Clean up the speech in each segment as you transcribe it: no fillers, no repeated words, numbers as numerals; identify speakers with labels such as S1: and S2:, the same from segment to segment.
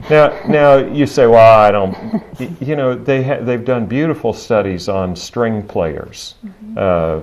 S1: Now you say, well, I don't. They've done beautiful studies on string players,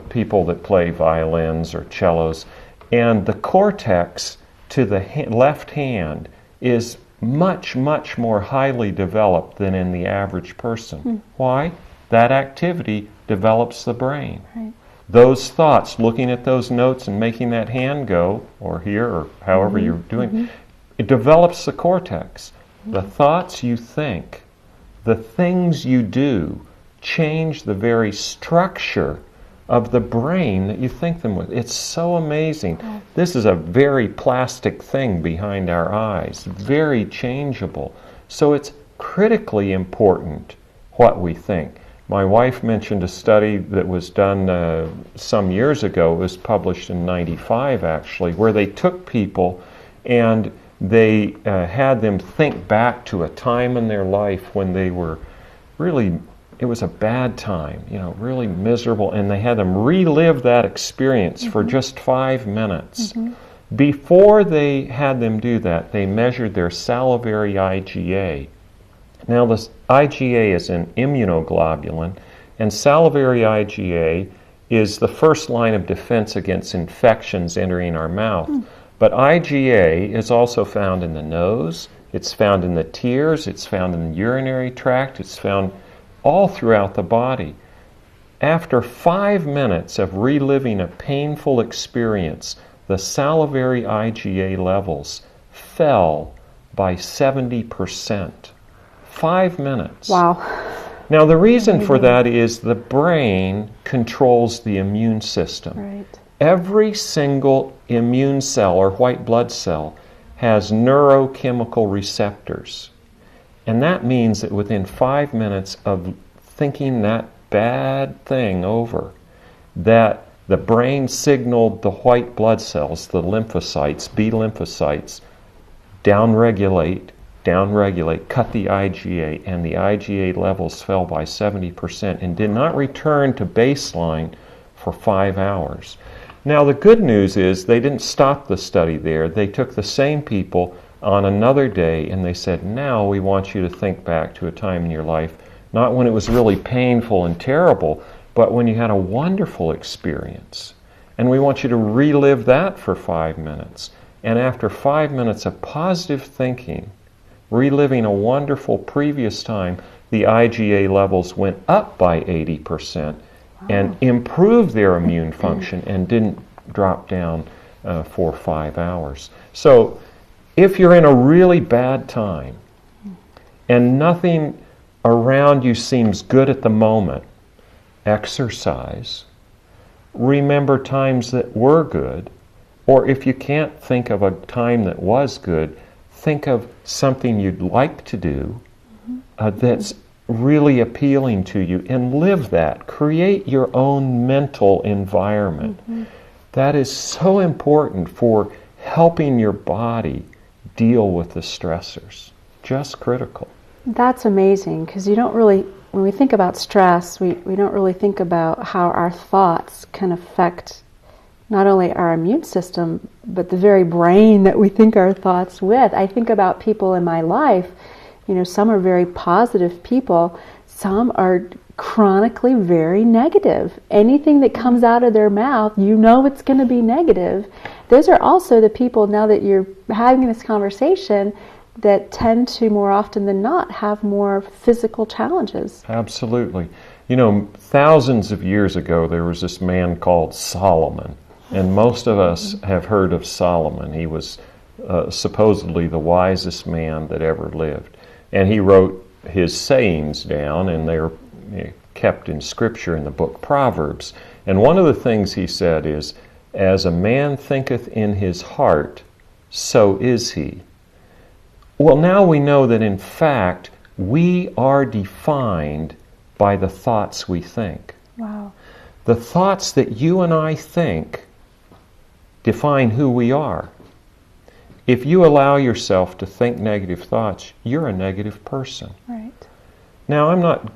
S1: people that play violins or cellos, and the cortex to the left hand is much, much more highly developed than in the average person. Why? That activity develops the brain.
S2: Right.
S1: Those thoughts, looking at those notes and making that hand go, or here, or however you're doing, it develops the cortex. The thoughts you think, the things you do, change the very structure of the brain that you think them with. It's so amazing. This is a very plastic thing behind our eyes, very changeable. So it's critically important what we think. My wife mentioned a study that was done some years ago. It was published in '95, actually, where they took people and they had them think back to a time in their life when they were really, it was a bad time, really miserable, and they had them relive that experience for just 5 minutes. Before they had them do that, they measured their salivary IgA. Now, this IgA is an immunoglobulin, and salivary IgA is the first line of defense against infections entering our mouth. But IgA is also found in the nose, it's found in the tears, it's found in the urinary tract, it's found all throughout the body. After 5 minutes of reliving a painful experience, the salivary IgA levels fell by 70%. 5 minutes.
S2: Wow.
S1: Now, the reason for that is the brain controls the immune system.
S2: Right.
S1: Every single immune cell or white blood cell has neurochemical receptors. And that means that within 5 minutes of thinking that bad thing over, that the brain signaled the white blood cells, the lymphocytes, B lymphocytes, downregulate, cut the IgA, and the IgA levels fell by 70% and did not return to baseline for 5 hours. Now, the good news is they didn't stop the study there. They took the same people on another day and they said, now we want you to think back to a time in your life, not when it was really painful and terrible, but when you had a wonderful experience. And we want you to relive that for 5 minutes. And after 5 minutes of positive thinking, reliving a wonderful previous time, the IgA levels went up by 80% and improved their immune function and didn't drop down for 5 hours. So if you're in a really bad time and nothing around you seems good at the moment, exercise. Remember times that were good, or if you can't think of a time that was good, think of something you'd like to do that's really appealing to you and live that. Create your own mental environment. That is so important for helping your body deal with the stressors. Just critical.
S2: That's amazing, because you don't really, when we think about stress, we don't really think about how our thoughts can affect not only our immune system, but the very brain that we think our thoughts with. I think about people in my life, some are very positive people, some are chronically very negative. Anything that comes out of their mouth, it's going to be negative. Those are also the people, now that you're having this conversation, that tend to more often than not have more physical challenges.
S1: Absolutely. Thousands of years ago, there was this man called Solomon. And most of us have heard of Solomon. He was supposedly the wisest man that ever lived. And he wrote his sayings down, and they're kept in Scripture in the book Proverbs. And one of the things he said is, "As a man thinketh in his heart, so is he." Well, now we know that in fact, we are defined by the thoughts we think.
S2: Wow.
S1: The thoughts that you and I think define who we are. If you allow yourself to think negative thoughts, you're a negative person.
S2: Right.
S1: Now, I'm not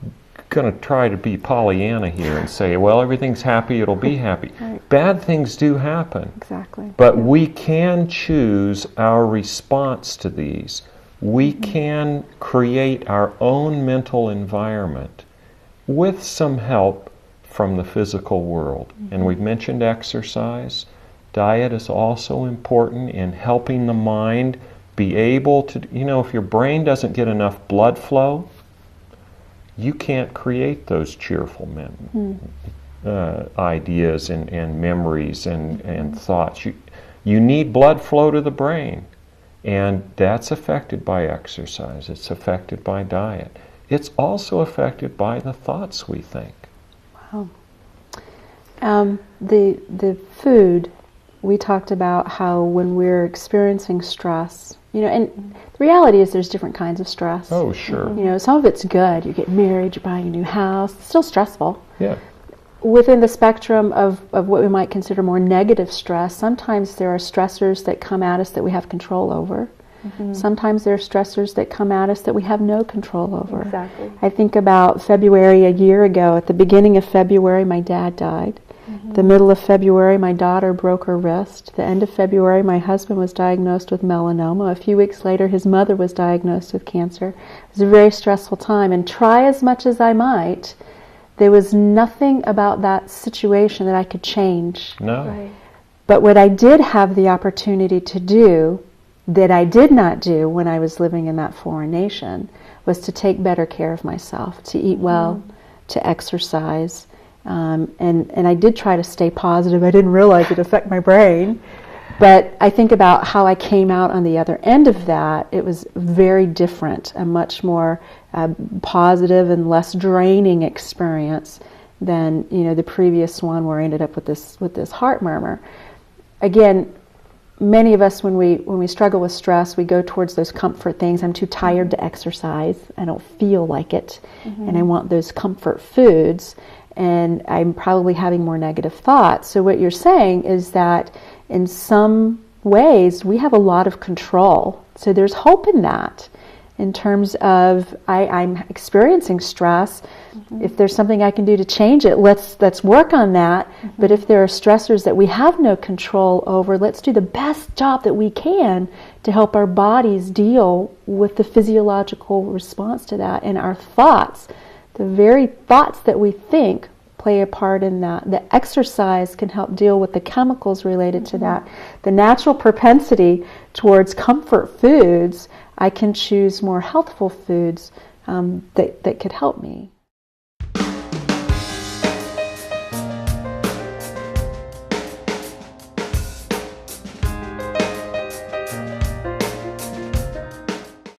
S1: going to try to be Pollyanna here and say, well, everything's happy, it'll be happy.
S2: Right.
S1: Bad things do happen.
S2: Exactly.
S1: But we can choose our response to these. We can create our own mental environment with some help from the physical world. And we've mentioned exercise. Diet is also important in helping the mind be able to, if your brain doesn't get enough blood flow, you can't create those cheerful ideas and memories and thoughts. You need blood flow to the brain, and that's affected by exercise. It's affected by diet. It's also affected by the thoughts we think.
S2: Wow. The food, we talked about how when we're experiencing stress, and the reality is there's different kinds of stress.
S1: Oh, sure.
S2: Some of it's good. You get married, you're buying a new house. It's still stressful.
S1: Yeah.
S2: Within the spectrum of what we might consider more negative stress, sometimes there are stressors that come at us that we have control over. Mm-hmm. Sometimes there are stressors that come at us that we have no control over.
S3: Exactly.
S2: I think about February a year ago. At the beginning of February, my dad died. Mm-hmm. The middle of February, my daughter broke her wrist. The end of February, my husband was diagnosed with melanoma. A few weeks later, his mother was diagnosed with cancer. It was a very stressful time, and try as much as I might, there was nothing about that situation that I could change.
S1: No.
S3: Right.
S2: But what I did have the opportunity to do that I did not do when I was living in that foreign nation was to take better care of myself, to eat well, to exercise. And I did try to stay positive. I didn't realize it affected my brain. But I think about how I came out on the other end of that. It was very different, a much more positive and less draining experience than the previous one where I ended up with this heart murmur. Again, many of us when we struggle with stress, we go towards those comfort things. I'm too tired to exercise. I don't feel like it, and I want those comfort foods. And I'm probably having more negative thoughts. So what you're saying is that in some ways we have a lot of control. So there's hope in that, in terms of I'm experiencing stress. If there's something I can do to change it, let's work on that. But if there are stressors that we have no control over, let's do the best job that we can to help our bodies deal with the physiological response to that. And our thoughts, the very thoughts that we think, play a part in that. The exercise can help deal with the chemicals related to that. The natural propensity towards comfort foods, I can choose more healthful foods that could help me.